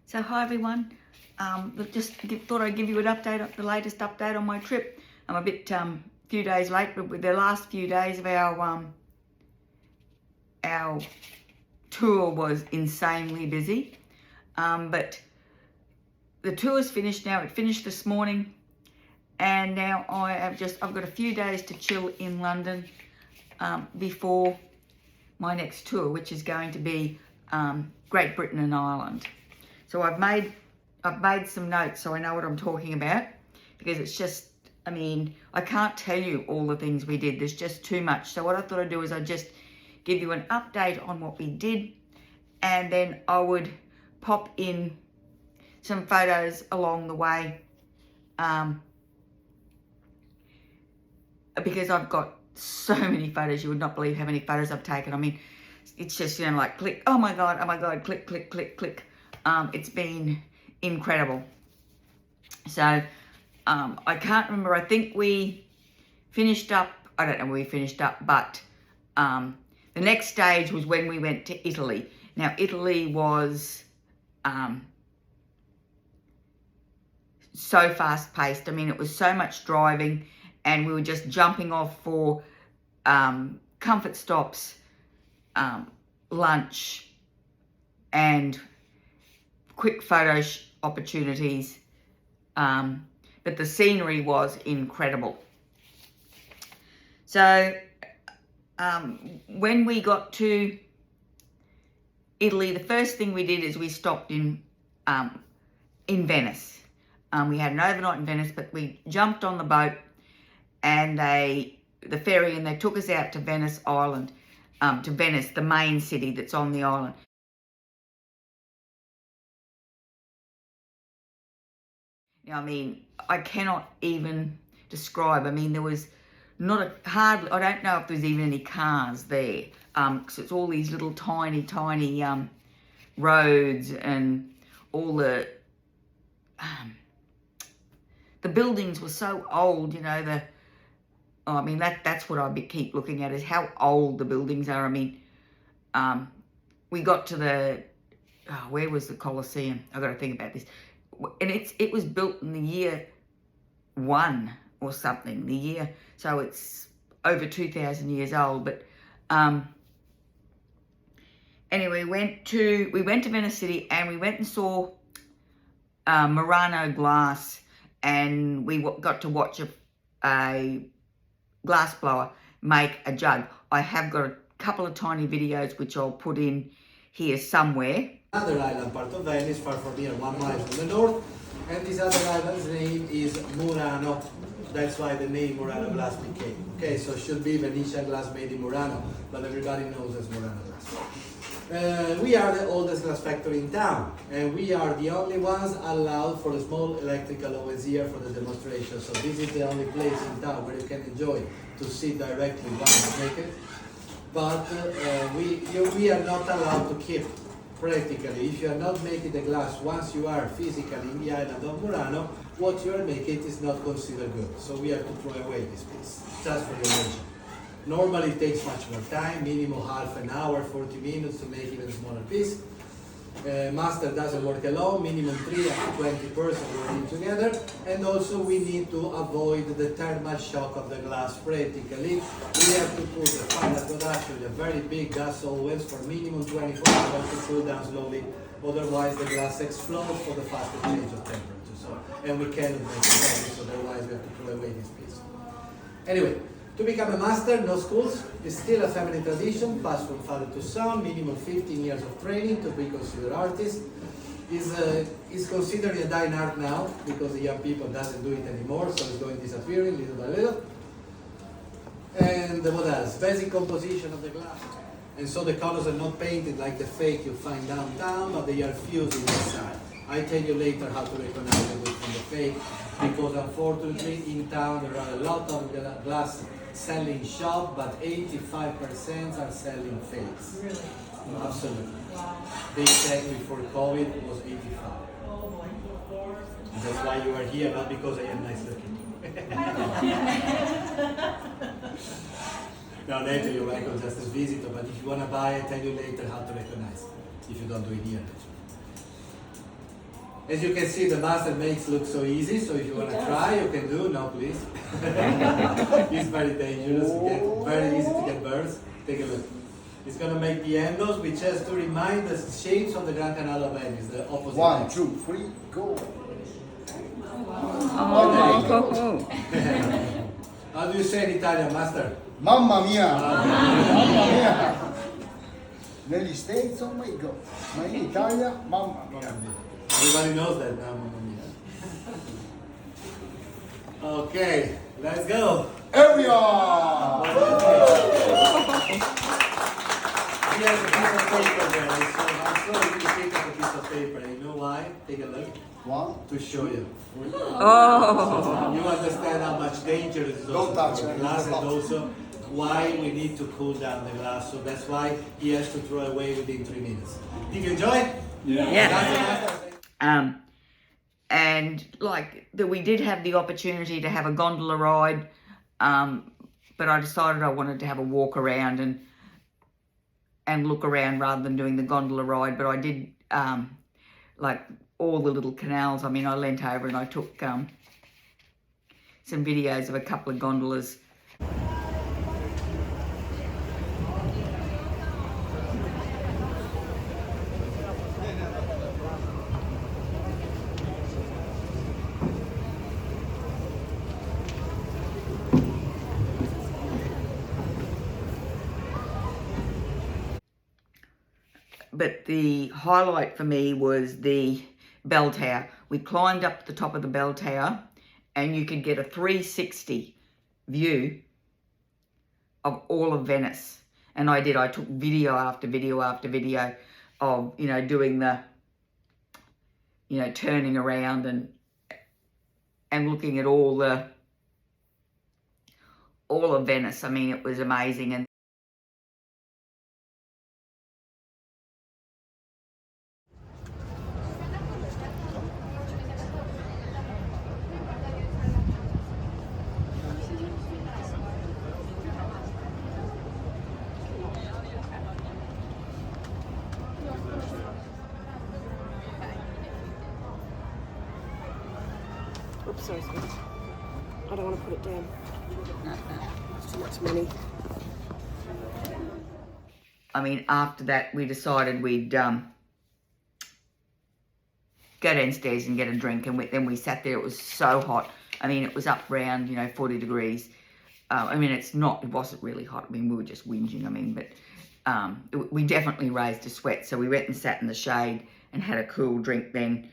So hi everyone, thought I'd give you an update, the latest update on my trip. I'm a bit few days late, but with the last few days of our tour was insanely busy. But the tour's finished now. It finished this morning, and now I've got a few days to chill in London before my next tour, which is going to be Great Britain and Ireland. So I've made some notes so I know what I'm talking about, because it's just, I can't tell you all the things we did. There's just too much. So what I thought I'd do is I'd just give you an update on what we did, and then I would pop in some photos along the way, because I've got so many photos. You would not believe how many photos I've taken. It's just, like click, oh my God, click, click, click, click. It's been incredible. So I can't remember. I think we finished up, I don't know where we finished up, but the next stage was when we went to Italy. Now, Italy was so fast paced. It was so much driving, and we were just jumping off for comfort stops, lunch, and quick photo opportunities, but the scenery was incredible. So when we got to Italy, the first thing we did is we stopped in Venice. We had an overnight in Venice, but we jumped on the boat and the ferry, and they took us out to Venice Island, to Venice, the main city that's on the island. I cannot even describe. There was I don't know if there's even any cars there, because it's all these little tiny roads, and all the buildings were so old, that's what I keep looking at, is how old the buildings are. We got to where was the Colosseum? I've got to think about this. And it was built in the year 1 or something, so it's over 2,000 years old. But anyway, we went to Venice City, and we went and saw Murano glass, and we got to watch a glass blower make a jug. I have got a couple of tiny videos which I'll put in here somewhere. Another island part of Venice, far from here, 1 mile from the north, and this other island's name is Murano. That's why the name Murano glass became. Okay, so it should be Venetian glass made in Murano, but everybody knows as Murano glass. We are the oldest glass factory in town, and we are the only ones allowed for a small electrical ovens here for the demonstration. So this is the only place in town where you can enjoy to see directly while you make it. But we are not allowed to keep. Practically, if you are not making the glass once you are physically in the island of Murano, what you are making is not considered good. So we have to throw away this piece, just for your mention. Normally it takes much more time, minimum half an hour, 40 minutes to make even a smaller piece. Master doesn't work alone, minimum 3 up to 20 persons working together, and also we need to avoid the thermal shock of the glass. Practically, we have to put the final production, the very big gas ovens, for minimum 24 hours to cool down slowly, otherwise the glass explodes for the faster change of temperature. And we cannot make it heavy, so otherwise we have to throw away this piece. Anyway, to become a master, no schools, it's still a family tradition, passed from father to son, minimum 15 years of training to be considered artist. Is considered a dying art now, because the young people doesn't do it anymore, so it's going disappearing little by little. And what else? Basic composition of the glass. And so the colors are not painted like the fake you find downtown, but they are fused inside. I tell you later how to recognize the wood from the fake, because unfortunately in town there are a lot of glass selling shop, but 85% are selling fakes. Really? Absolutely. Wow. They check before COVID was 85. Oh boy. And that's why you are here, not because I am nice looking. No, later you're welcome just as visitor, but if you want to buy, I tell you later how to recognize, if you don't do it here. As you can see, the master makes look so easy, so if you want to try, you can do. No, please. It's very dangerous, very easy to get burns. Take a look. It's going to make the endos, which has to remind the shapes of the Gran Canal of Venice, the opposite. 1, 2, 3, go. Oh. How do you say in Italian, master? Mamma mia! Mamma mia! Negli States, oh my God. Ma in Italia, mamma mia. Everybody knows that now, mamma mia. Okay, let's go. Area! He has a piece of paper there, so I'm sure you can pick up a piece of paper. You know why? Take a look. 1, To show you. Oh. You understand how much danger it is Don't also touch for the it. glass, and also why we need to cool down the glass. So that's why he has to throw away within 3 minutes. Did you enjoy it? Yeah. And like we did have the opportunity to have a gondola ride, but I decided I wanted to have a walk around and look around rather than doing the gondola ride. But I did like all the little canals. I mean, I leant over and I took some videos of a couple of gondolas. But the highlight for me was the bell tower. We climbed up to the top of the bell tower and you could get a 360 view of all of Venice. And I did. I took video after video after video of, you know, doing the, you know, turning around and looking at all of Venice. I mean, it was amazing. And Oops, sorry, sweetie. I don't want to put it down. It's too much money. I mean, after that, we decided we'd go downstairs and get a drink, and then we sat there. It was so hot. I mean, it was up around, you know, 40 degrees. I mean, it wasn't really hot. I mean, we were just whinging. I mean, but we definitely raised a sweat. So we went and sat in the shade and had a cool drink then.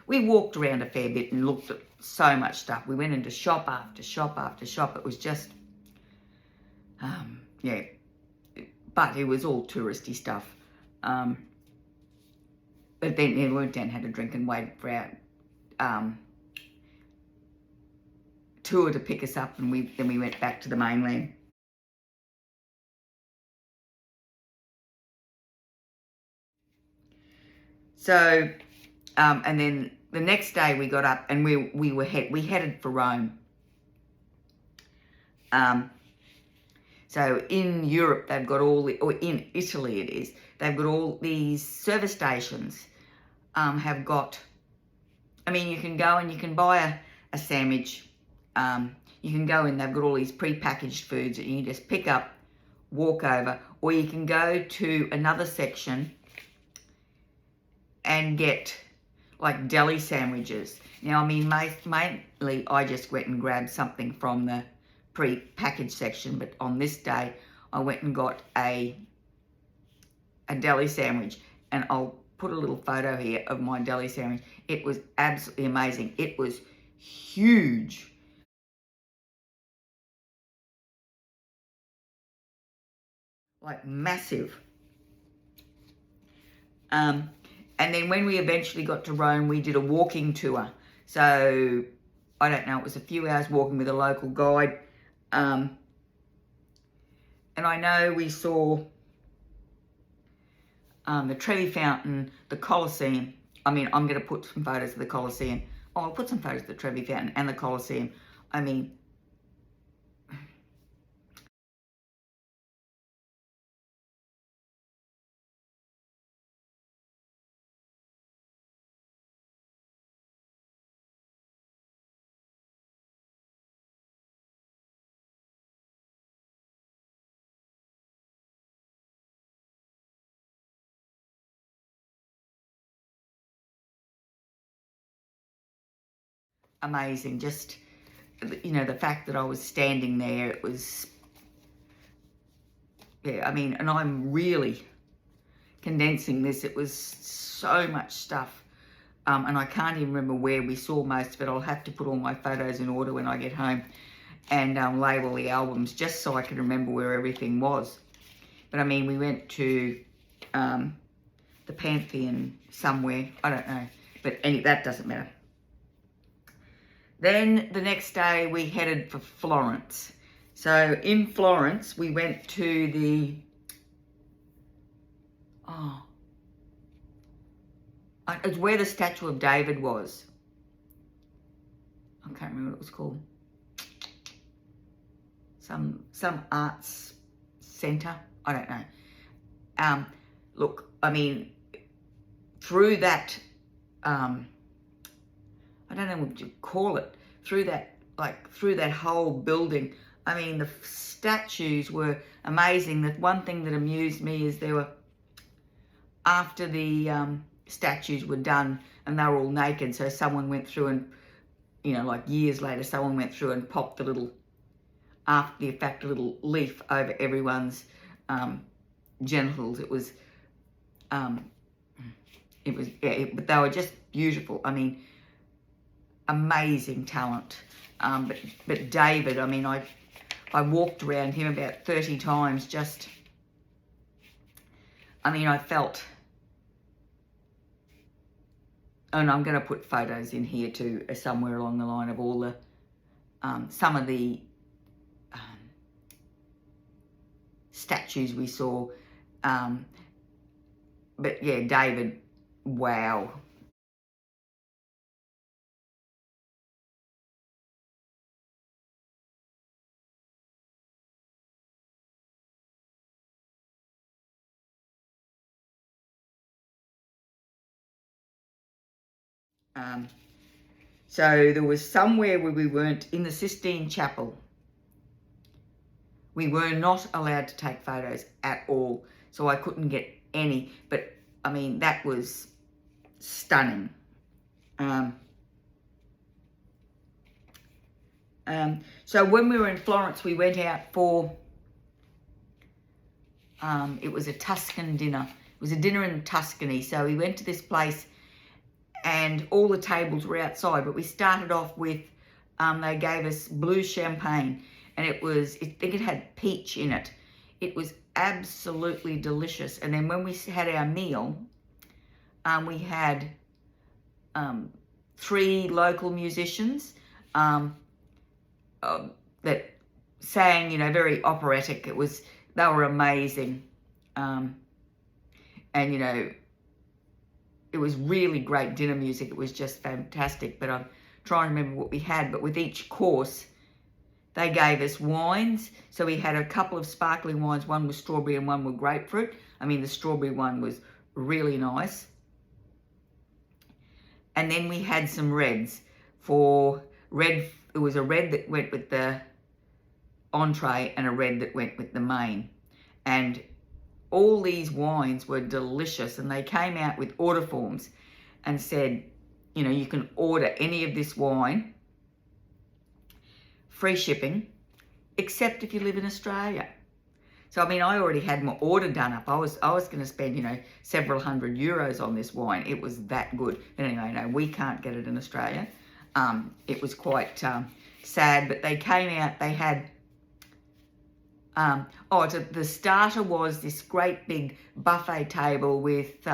We walked around a fair bit and looked at so much stuff. We went into shop after shop after shop. It was just, yeah, but it was all touristy stuff. But then we went down, had a drink and waited for our tour to pick us up, and then we went back to the mainland. So, and then the next day we got up and we headed for Rome. So in Europe they've got or in Italy it is, they've got all these service stations. Have got, I mean, you can go and you can buy a sandwich. You can go in, they've got all these pre-packaged foods that you can just pick up, walk over, or you can go to another section and get like deli sandwiches. Now, I mean, mainly I just went and grabbed something from the pre-packaged section, but on this day I went and got a deli sandwich, and I'll put a little photo here of my deli sandwich. It was absolutely amazing. It was huge. Like massive. And then when we eventually got to Rome, we did a walking tour. So, I don't know, it was a few hours walking with a local guide. And I know we saw the Trevi Fountain, the Colosseum. I mean, I'm going to put some photos of the Colosseum. Oh, I'll put some photos of the Trevi Fountain and the Colosseum. I mean, amazing. Just, you know, the fact that I was standing there, it was, yeah, I mean, and I'm really condensing this. It was so much stuff. And I can't even remember where we saw most of it. I'll have to put all my photos in order when I get home and label the albums just so I can remember where everything was. But I mean, we went to the Pantheon somewhere, I don't know, but that doesn't matter. Then the next day we headed for Florence. So in Florence we went to the, it's where the statue of David was. I can't remember what it was called. Some arts centre, I don't know. Look, I mean, through that, I don't know what you call it, through that whole building, I mean, the statues were amazing. The one thing that amused me is there were, after the statues were done and they were all naked, so someone went through and, you know, like years later, someone went through and popped the little, after the effect, a little leaf over everyone's genitals. It was, yeah, but they were just beautiful. I mean, amazing talent. But David, I mean, I walked around him about 30 times just, I mean, I felt, and I'm going to put photos in here too, somewhere along the line of all the, some of the statues we saw. But yeah, David, wow. So there was somewhere where we weren't, in the Sistine Chapel, we were not allowed to take photos at all. So I couldn't get any, but I mean, that was stunning. So when we were in Florence, we went out for, it was a Tuscan dinner. It was a dinner in Tuscany. So we went to this place and all the tables were outside, but we started off with, they gave us blue champagne, and it was, I think it had peach in it. It was absolutely delicious. And then when we had our meal, we had 3 local musicians that sang, you know, very operatic. It was, they were amazing. And, you know, it was really great dinner music. It was just fantastic. But I'm trying to remember what we had. But with each course, they gave us wines. So we had a couple of sparkling wines. One was strawberry and one was grapefruit. I mean, the strawberry one was really nice. And then we had some reds. For red, it was a red that went with the entree and a red that went with the main. And all these wines were delicious, and they came out with order forms and said, you know, you can order any of this wine, free shipping, except if you live in Australia. So, I mean, I already had my order done up. I was going to spend, you know, several hundred euros on this wine. It was that good. But anyway, no, we can't get it in Australia. It was quite sad, but they came out, they had, the starter was this great big buffet table with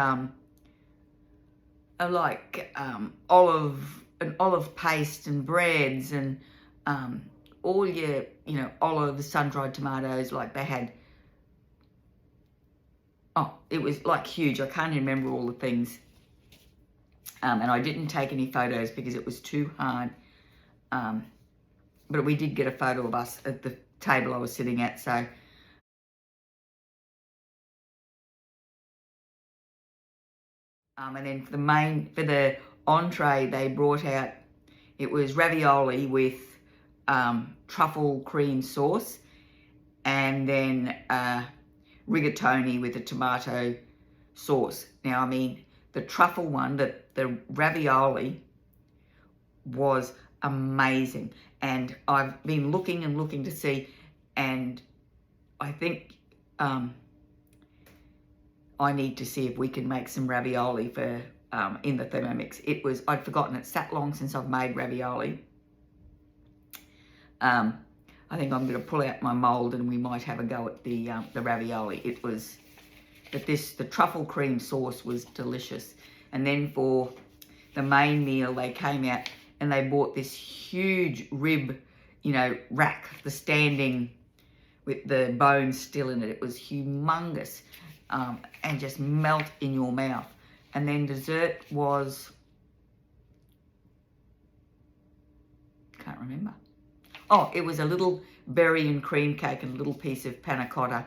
olive paste and breads and all your, you know, olives, sun-dried tomatoes. Like they had, it was like huge. I can't remember all the things. And I didn't take any photos because it was too hard. But we did get a photo of us at the table I was sitting at, so. And then for the entree, they brought out, it was ravioli with truffle cream sauce, and then rigatoni with a tomato sauce. Now, I mean, the truffle one, the ravioli was amazing. And I've been looking and looking to see, and I think I need to see if we can make some ravioli for in the Thermomix. I'd forgotten, it's that long since I've made ravioli. I think I'm going to pull out my mould and we might have a go at the ravioli. The truffle cream sauce was delicious. And then for the main meal, they came out and they bought this huge rib, rack, the standing with the bones still in it. It was humongous and just melt in your mouth. And then dessert was, can't remember. Oh, it was a little berry and cream cake and a little piece of panna cotta,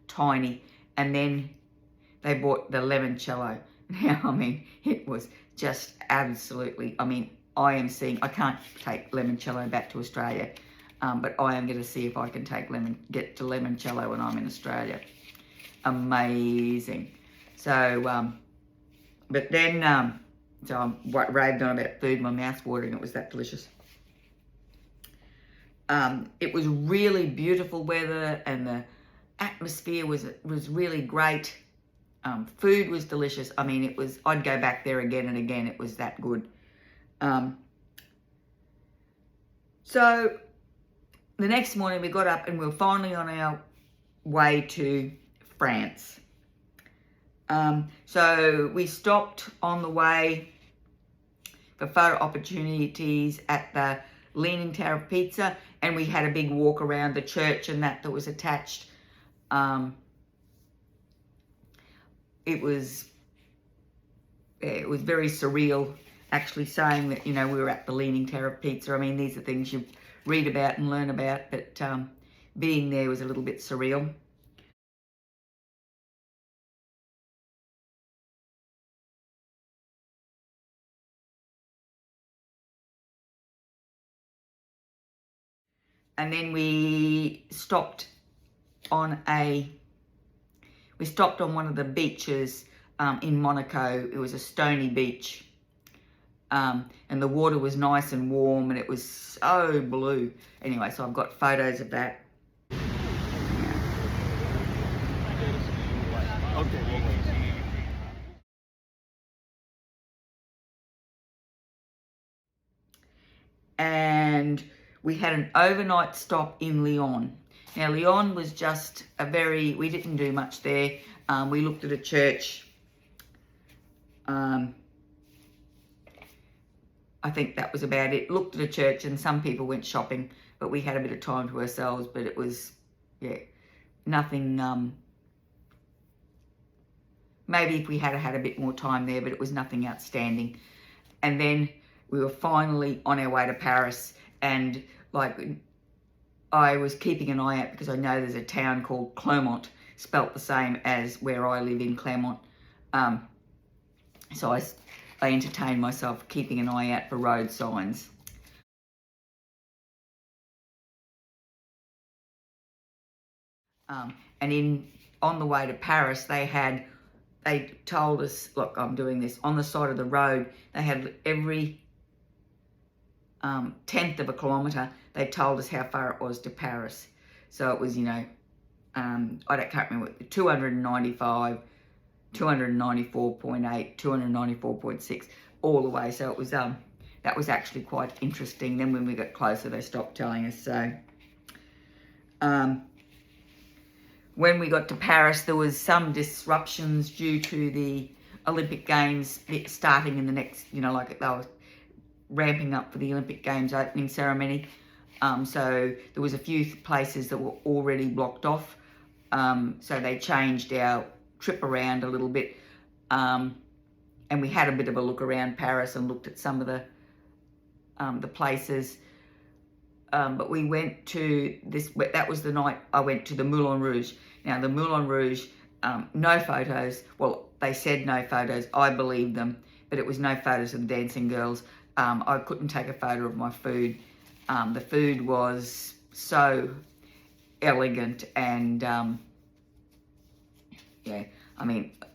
tiny. And then they bought the limoncello. Now, I mean, it was just absolutely, I can't take limoncello back to Australia, but I am going to see if I can get to limoncello when I'm in Australia. Amazing. So, but then, so I'm raved on about food, my mouth's watering, it was that delicious. It was really beautiful weather and the atmosphere was really great. Food was delicious. I'd go back there again and again. It was that good. So the next morning we got up and we were finally on our way to France. So we stopped on the way for photo opportunities at the Leaning Tower of Pizza, and we had a big walk around the church and that was attached. It was very surreal, actually saying that, we were at the Leaning Tower of Pizza. These are things you read about and learn about, but being there was a little bit surreal. And then we stopped on one of the beaches in Monaco. It was a stony beach. And the water was nice and warm and it was so blue. Anyway, so I've got photos of that. And we had an overnight stop in Lyon. Now, Lyon was just we didn't do much there. We looked at a church. I think that was about it. Looked at a church and some people went shopping, but we had a bit of time to ourselves, but it was, nothing, maybe if we had a bit more time there, but it was nothing outstanding. And then we were finally on our way to Paris, and I was keeping an eye out because I know there's a town called Clermont, spelt the same as where I live in Clermont. So I entertained myself keeping an eye out for road signs. And on the way to Paris, they told us, look, I'm doing this, on the side of the road, they had every 10th of a kilometre, they told us how far it was to Paris. So it was, I can't remember, 295, 294.8, 294.6, all the way. So it was, that was actually quite interesting. Then when we got closer, they stopped telling us. So when we got to Paris, there was some disruptions due to the Olympic Games starting in the next, they were ramping up for the Olympic Games opening ceremony. So there was a few places that were already blocked off. So they changed our trip around a little bit. And we had a bit of a look around Paris and looked at some of the places. But we went to that was the night I went to the Moulin Rouge. Now the Moulin Rouge, no photos. Well, they said no photos. I believed them, but it was no photos of the dancing girls. I couldn't take a photo of my food. The food was so elegant and,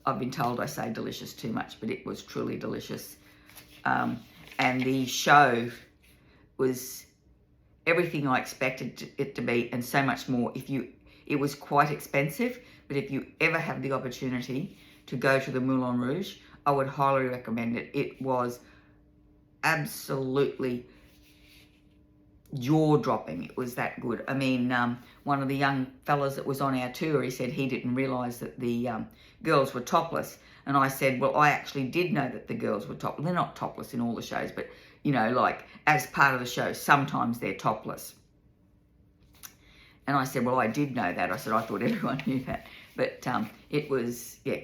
I've been told I say delicious too much, but it was truly delicious. And the show was everything I expected it to be and so much more. It was quite expensive, but if you ever have the opportunity to go to the Moulin Rouge, I would highly recommend it. It was absolutely jaw-dropping. It was that good. I mean, one of the young fellas that was on our tour, he said he didn't realise that the girls were topless. And I said, well, I actually did know that the girls were topless. They're not topless in all the shows, but, you know, like, as part of the show, sometimes they're topless. And I said, well, I did know that. I said, I thought everyone knew that. But it was, yeah.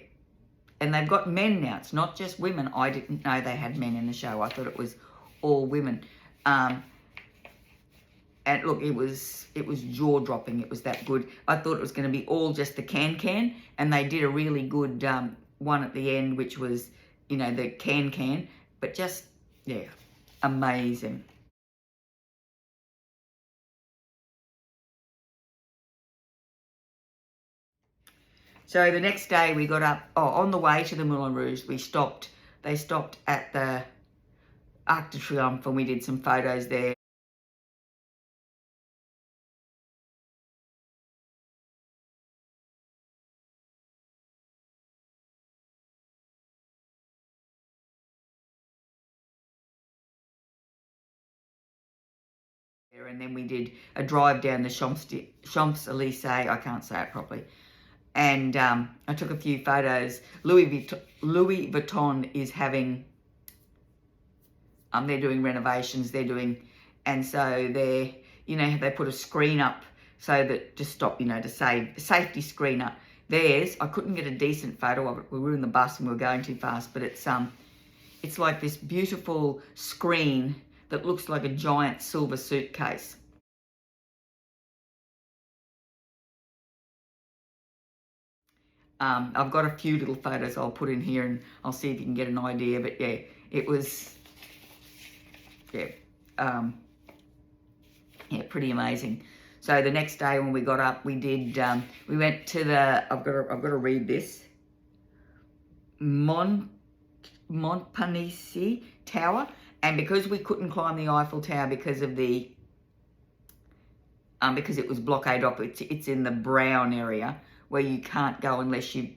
And they've got men now. It's not just women. I didn't know they had men in the show. I thought it was all women. And look, it was jaw-dropping. It was that good. I thought it was going to be all just the can, and they did a really good one at the end, which was, you know, the can. But just, yeah, amazing. So the next day we got up, on the way to the Moulin Rouge, they stopped at the Arc de Triomphe, and we did some photos there. And then we did a drive down the Champs-Elysees, I can't say it properly. And I took a few photos. Louis Vuitton is having, they're doing renovations, and so they put a screen up so that to stop, to save, safety screen up. Theirs, I couldn't get a decent photo of it. We were in the bus and we were going too fast, but it's like this beautiful screen that looks like a giant silver suitcase. I've got a few little photos I'll put in here and I'll see if you can get an idea, but yeah, it was, pretty amazing. So the next day when we got up, we went to the, I've got to read this, Montparnasse Tower, and because we couldn't climb the Eiffel Tower because of the, because it was blockade off, it's in the brown area where you can't go unless you've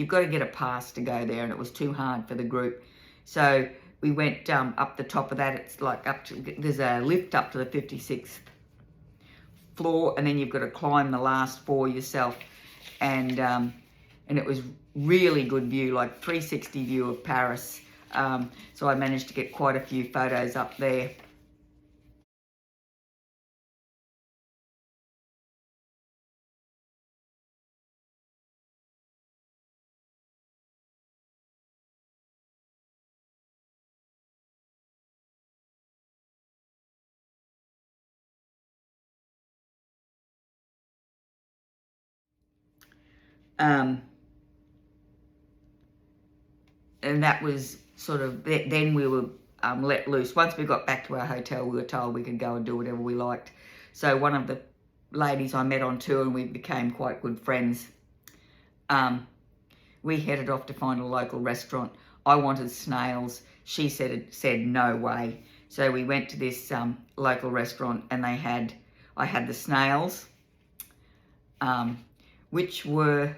got to get a pass to go there, and it was too hard for the group. So we went up the top of that. It's like there's a lift up to the 56th floor, and then you've got to climb the last 4 yourself, and it was really good view, like 360 view of Paris. So I managed to get quite a few photos up there. And that was sort of, then we were let loose. Once we got back to our hotel, we were told we could go and do whatever we liked. So one of the ladies I met on tour, and we became quite good friends, we headed off to find a local restaurant. I wanted snails. She said no way. So we went to this local restaurant, and I had the snails, which were,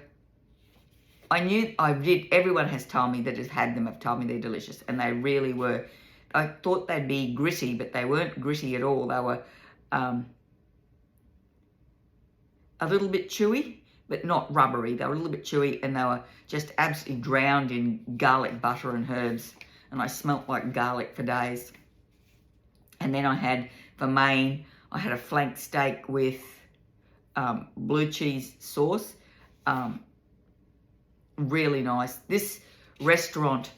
everyone has told me that has had them have told me they're delicious, and they really were. I thought they'd be gritty, but they weren't gritty at all. They were a little bit chewy, but not rubbery. They were a little bit chewy, and they were just absolutely drowned in garlic butter and herbs, and I smelt like garlic for days. And then I had, for main, I had a flank steak with blue cheese sauce. Really nice. This restaurant,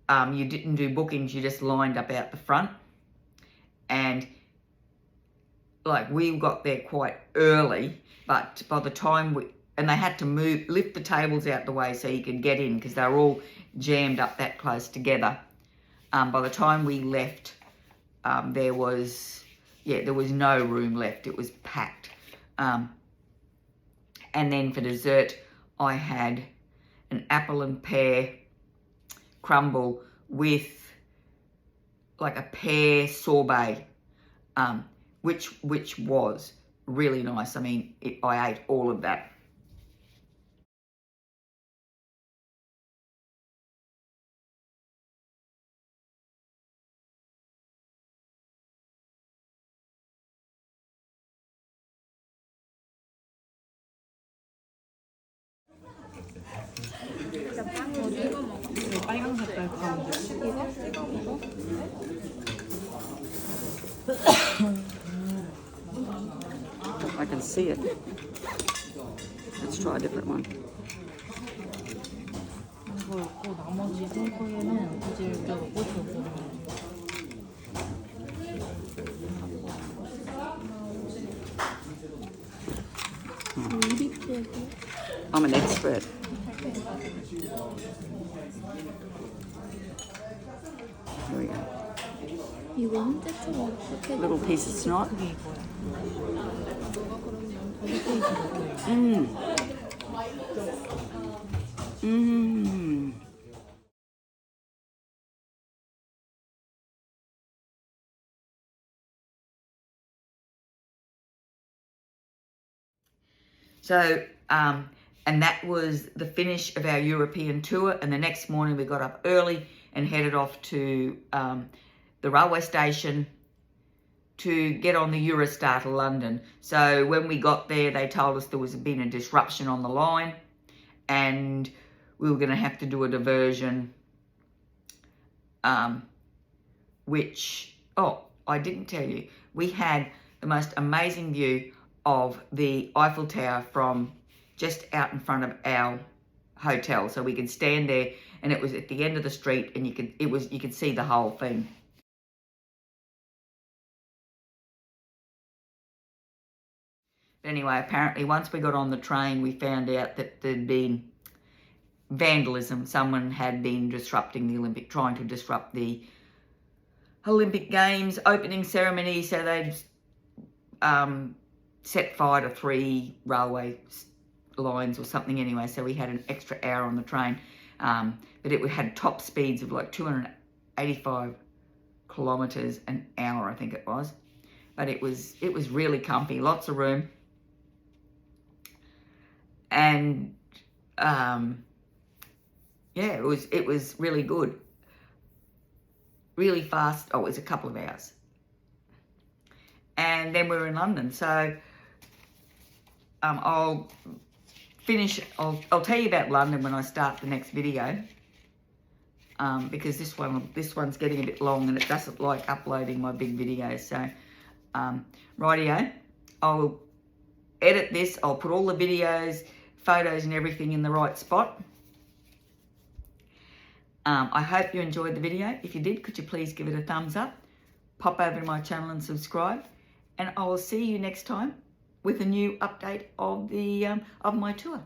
you didn't do bookings, you just lined up out the front, and like we got there quite early, but by the time and they had to lift the tables out the way so you could get in because they were all jammed up that close together. By the time we left, there was no room left. It was packed. And then for dessert, I had an apple and pear crumble with like a pear sorbet. which was really nice. I mean, I ate all of that. 빨간 색깔 가운데. I can see it. Let's try a different one. 이거 있고 나머지 세 개는 이제 우리가 꽂혀서 I'm an expert. Here we go. 이거 혼자처럼 어떻게 Little piece of snot. 그게 이거야. Mmm. Mmm. So, and that was the finish of our European tour. And the next morning we got up early and headed off to the railway station to get on the Eurostar to London. So when we got there, they told us there was been a disruption on the line and we were going to have to do a diversion, which, oh, I didn't tell you, we had the most amazing view of the Eiffel Tower from just out in front of our hotel. So we could stand there and it was at the end of the street and you could see the whole thing. But anyway, apparently once we got on the train, we found out that there'd been vandalism. Someone had been disrupting the trying to disrupt the Olympic Games opening ceremony. So they'd set fire to 3 railway lines or something anyway. So we had an extra hour on the train. But it had top speeds of like 285 kilometres an hour, I think it was. But it was really comfy, lots of room. And yeah, it was really good. Really fast. Oh, it was a couple of hours. And then we were in London. So I'll tell you about London when I start the next video. Because this one's getting a bit long and it doesn't like uploading my big videos. So rightio, I'll edit this. I'll put all the videos, photos and everything in the right spot. I hope you enjoyed the video. If you did, could you please give it a thumbs up? Pop over to my channel and subscribe. And I will see you next time with a new update of my tour.